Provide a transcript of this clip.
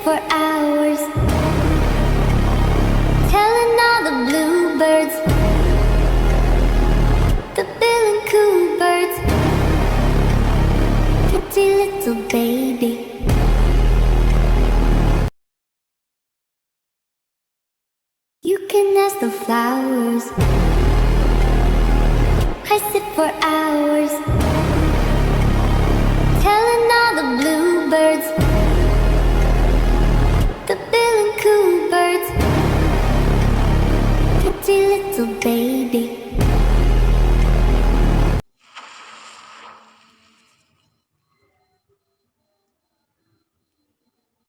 for hours, telling all the bluebirds, the bill and coo birds, pretty little baby. You can ask the flowers, I sit for hours, telling all the bluebirds, the bill and coo birds, pretty little baby.